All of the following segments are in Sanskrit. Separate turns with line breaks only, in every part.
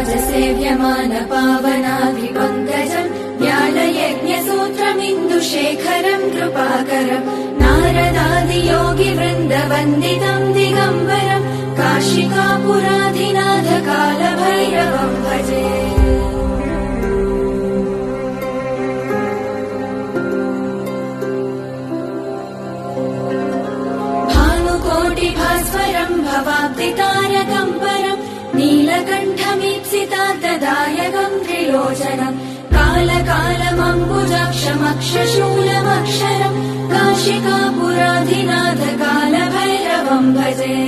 सेव्यमान पावनाभिपङ्कजम् व्यालयज्ञसूत्रमिन्दुशेखरम् कृपाकरम् नारदादियोगिवृन्दवन्दितम् दिगम्बरम् काशिकापुराधिनाथ कालभैरवम् भजे। भानुकोटिभास्वरम् भवाब्दितारकम् परम् नीलकण्ठमीप्सितार्थदायकम् त्रिलोचनम् कालकालमम्बुजाक्षमक्षशूलमक्षरम् काशिकापुराधिनाथ कालभैरवम् भजे।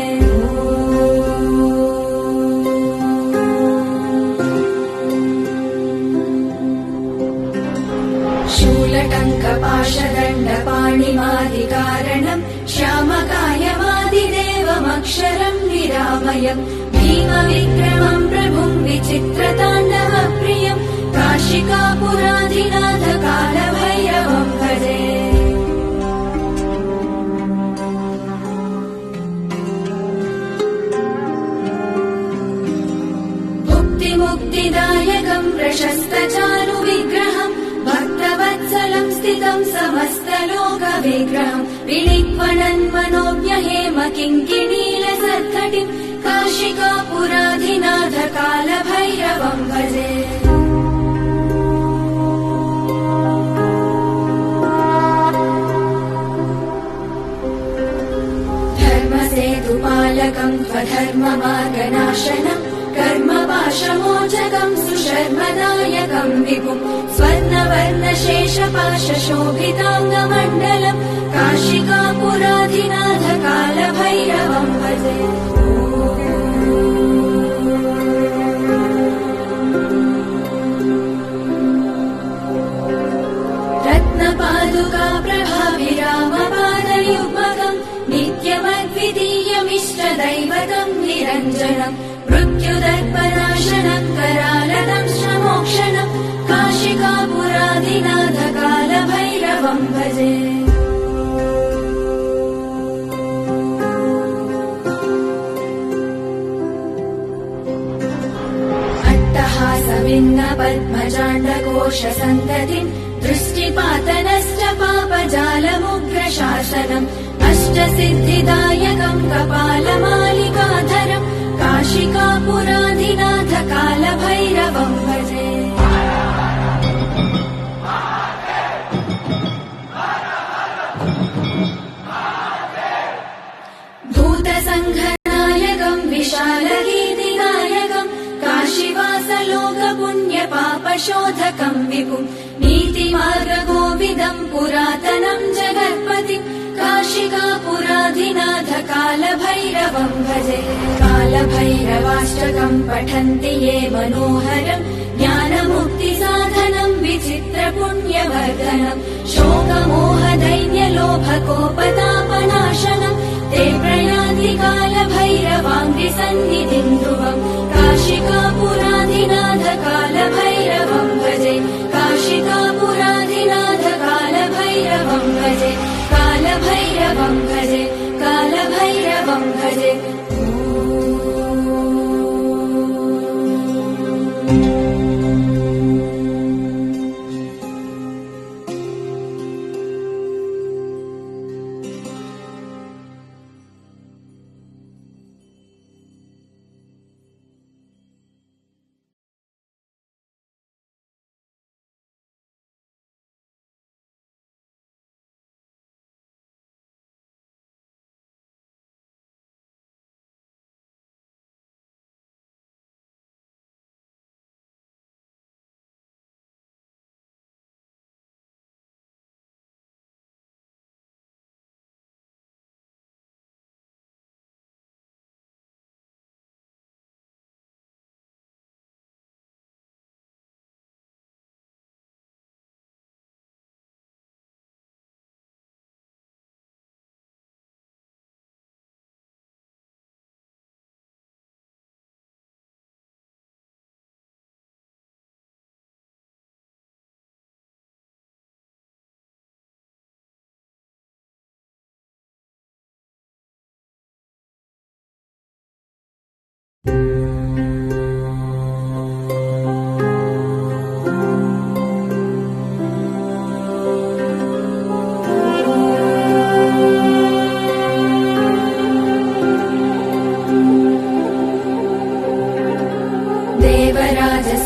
शूलटङ्कपाशदण्डपाणिमादिकारणम् श्यामकायमादिदेवमक्षरम् निरामयम् भीमविक्रमम् प्रभुम् विचित्रताण्डवप्रियम् काशिकापुराधिनाथ कालभैरवम् भजे। मुक्तिदायकम् प्रशस्तचारुविग्रहम् भक्तवत्सलम् स्थितम् समस्तलोकविग्रहम् विलिक्वणन्मनोज्ञहेम किङ्किणीलसत्कटिम् काशिकापुराधिनाथ कालभैरवम् भजे। धर्मसेतुपालकम् त्वधर्ममार्गनाशनम् कर्मपाशमोचकम् सुशर्मदायकम् विपुम् स्वर्णवर्णशेषपाशशोभिताङ्गमण्डलम् काशिकापुराधिनाथ कालभैरवम् भजे। रत्नपादुका प्रभाभिरामपादयुग्मकम् नित्यमद्वितीयमिष्टदैवतम् निरञ्जनम् मृत्युदर्पनाशनम् करालदंश्रमोक्षणम् काशिकापुराधिनाथ कालभैरवम् भजे। अट्टहासविन्न पद्मजाण्डकोशसन्ततिम् दृष्टिपातनश्च पापजालमुग्रशासनम् अष्टसिद्धिदायकम् कपालमालिकाधरम् काशिकापुराधिनाथ कालभैरवम् भजे। भूतसङ्घनायकम् विशालगीतिनायकम् काशीवासलोकपुण्यपापशोधकम् विपुम् नीतिमार्गगोविदम् पुरातनम् जगत्पतिम् काशिकापुराधिनाथ कालभैरवम् भजे। कालभैरवाष्टकम् पठन्ति ये मनोहरम् ज्ञानमुक्तिसाधनम् विचित्रपुण्यवर्धनम् शोकमोहदैन्यलोभकोपतापनाशनम् ते प्रयान्ति कालभैरवाङ्घ्रिसन्निधिम् ध्रुवम् काशिकापुराधिनाथ कालभैरवम् भजे। काशिकापुराधिनाथ कालभैरवम् भजे। कालभैरवम् भजे। कालभैरवम् भजे।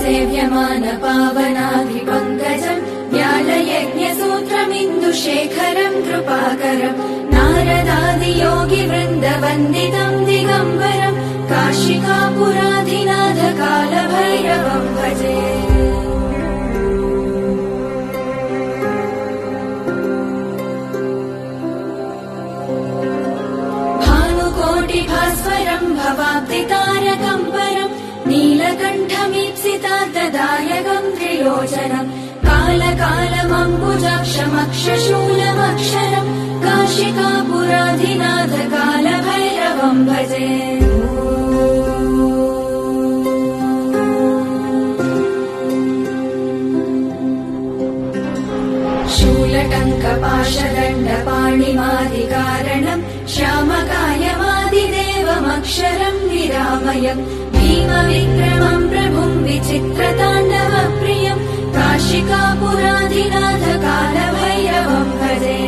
सेव्यमान पावनाभिपङ्कजम् व्यालयज्ञसूत्रमिन्दुशेखरम् कृपाकरम् नारदादियोगिवृन्दवन्दितम् दिगम्बरम् काशिकापुराधिनाथ कालभैरवम् भजे। भास्वरम् भवाब्दितारकम् परम् नीलकण्ठमीप्सितार्थदायकम् त्रिलोचनम् कालकालमम्बुजाक्षमक्षशूलमक्षरम् काशिकापुराधिनाथ कालभैरवम् भजे। शूलटङ्कपाशदण्डपाणिमादिकारणम् श्यामकायमादिदेवमक्षरम् निरामयम् भीमविक्रमम् प्रभुम् विचित्रताण्डवप्रियम् काशिकापुराधिनाथ कालभैरवम् भजे।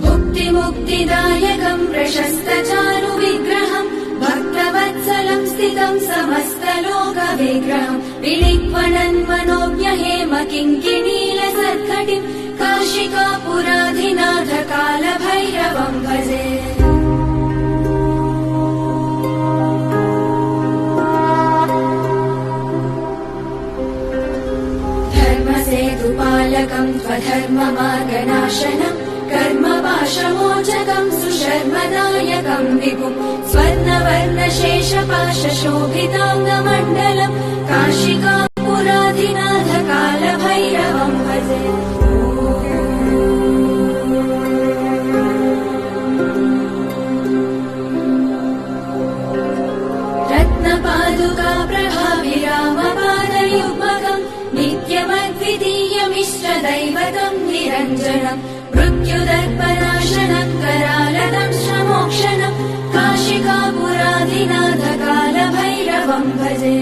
भुक्तिमुक्तिदायकम् प्रशस्तचारुविग्रहम् भक्तवत्सलम् स्थितम् समस्तलोकविग्रहम् विलिक्वणन् मनोज्ञहेम किङ्किणीलसत्कटिम् काशिकापुराधिनाथ कालभैरवम् भजे। धर्मसेतुपालकम् स्वधर्ममार्गनाशनम् कर्मपाशमोचकम् सुशर्मदायकम् विपुम् स्वर्णवर्णशेषपाशशोभिताङ्गमण्डलम् काशिकापुराधिनाथ कालभैरवम् भजे। रत्नपादुका प्रभाभिरामपादयुग्मकम् नित्यमद्वितीयमिश्रदैवतम् निरञ्जनम् मृत्युदर्पनाशनम् करालदम् श्रमोक्षणम् काशिकापुराधिनाथ कालभैरवम् भजे।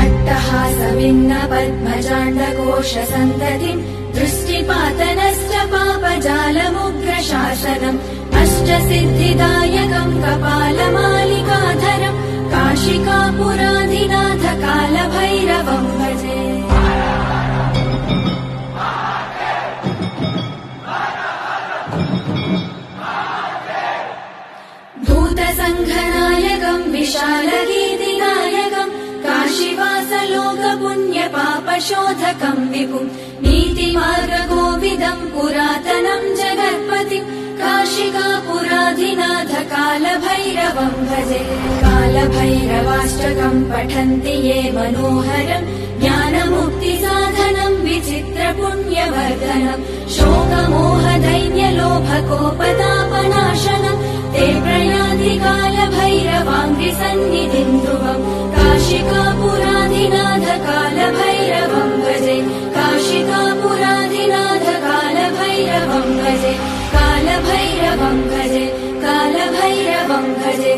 अट्टहासविन्न पद्मजाण्डकोशसन्ततिम् दृष्टिपातनश्च पापजालमुग्रशासनम् अष्टसिद्धिदायकम् कपालमालिकाधरम् काशिकापुराधिनाथ कालभैरवम् भजे। भूतसङ्घनायकम् विशालगीतिनायकम् काशीवासलोकपुण्यपापशोधकम् विपुम् नीतिमार्गकोविदम् पुरातनम् जगत्पतिम् काशिकापुराधिनाथ कालभैरवम् भजे। कालभैरवाष्टकम् पठन्ति ये मनोहरम् ज्ञानमुक्तिसाधनम् विचित्रपुण्यवर्धनम् शोकमोहदैन्यलोभकोपतापनाशनम् ते प्रयान्ति कालभैरवाङ्घ्रिसन्निधिम् ध्रुवम् काशिकापुराधिनाथ कालभैरवम् भजे। काशिकापुराधिनाथ कालभैरवम् भजे। कालभैरवम् भजे। कालभैरवम् भजे।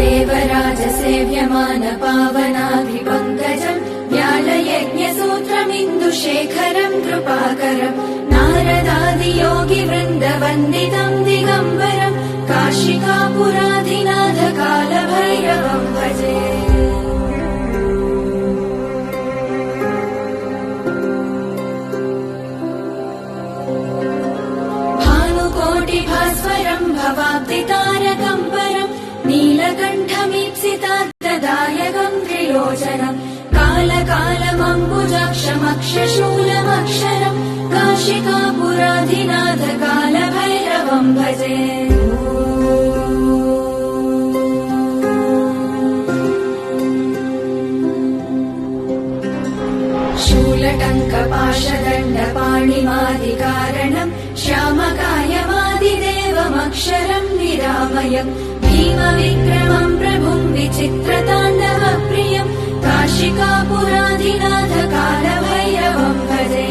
देवराजसेव्यमान पावनाभिपङ्कजम् व्यालयज्ञसूत्रमिन्दुशेखरम् कृपाकरम् नारदादियोगिवृन्दवन्दितम् दिगम्बरम् काशिकापुराधिनाथ कालभैरवम् भजे। भानुकोटिभास्वरम् भवाब्दितारकम् परम् नीलकण्ठमीप्सितार्थदायकम् त्रिलोचनम् कालकालमम्बुजाक्षमक्षशूलमक्षरम् काशिकापुराधिनाथ कालभैरवम् भजे। शूलटङ्कपाशदण्डपाणिमादिकारणम् श्यामकायमादिदेवमक्षरम् निरामयम् भीमविक्रमम् प्रभुम् विचित्रताण्डवप्रियम् काशिकापुराधिनाथ कालभैरवम् भजे।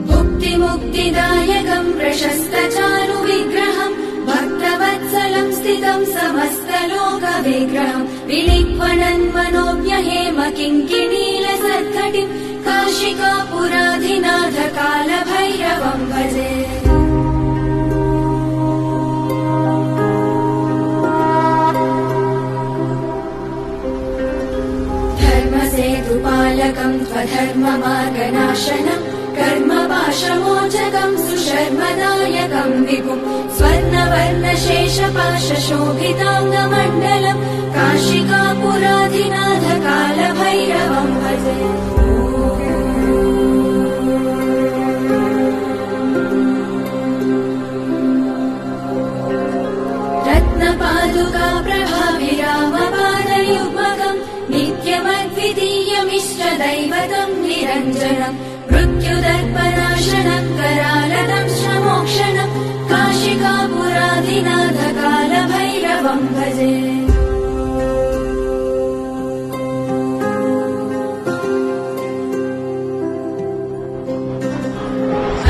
भुक्तिमुक्तिदायकम् प्रशस्तचारुविग्रहम् भक्तवत्सलम् स्थितम् समस्तलोकविग्रहम् विलिक्वणन्मनोज्ञहेम किङ्किणीलसत्कटिम् काशिकापुराधिनाथ कालभैरवम् भजे। धर्मसेतुपालकम् त्वधर्ममार्गनाशनम् कर्मपाशमोचकम् सुशर्मदायकम् विपुम् स्वर्णवर्णशेषपाशशोभिताङ्गमण्डलम् काशिकापुराधिनाथ कालभैरवम् भजे। रत्नपादुका प्रभाविरामपादयुग्मकम् नित्यमद्वितीयमिष्टदैवतम् निरञ्जनम् मृत्युदर्पनाशनम् करालदंशमोक्षणम् काशिकापुराधिनाथ कालभैरवम् भजे।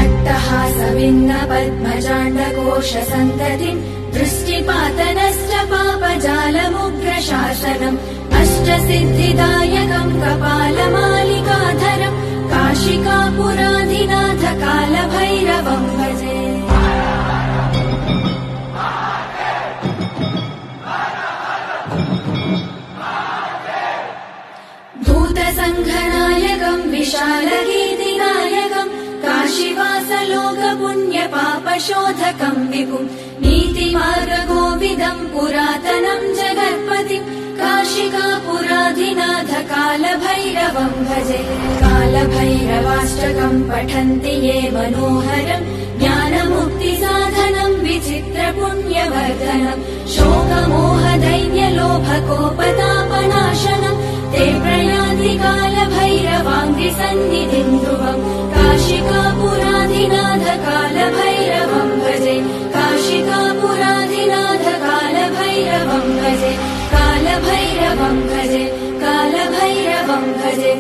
अट्टहासविन्न पद्मजाण्डकोशसन्ततिम् दृष्टिपातनश्च पापजालमुग्रशासनम् अष्टसिद्धिदायकम् कपालमालिकाधरम् काशिकापुराधिनाथ कालभैरवम् भजे। भूतसङ्घनायकम् विशालगीतिनायकम् काशीवासलोकपुण्यपापशोधकम् विपुम् नीतिमार्गगोविदम् पुरातनम् जगत्पतिम् काशिकापुराधिनाथ कालभैरवम् भजे। कालभैरवाष्टकम् पठन्ति ये मनोहरम् ज्ञानमुक्तिसाधनम् विचित्रपुण्यवर्धनम् शोकमोहदैन्यलोभकोपतापनाशनम् ते प्रयान्ति कालभैरवाङ्घ्रिसन्निधिम् ध्रुवम् काशिकापुराधिनाथ कालभैरवम् भजे। काशिकापुराधिनाथ कालभैरवम् भजे। कालभैरवम् भजे। कालभैरवम् भजे।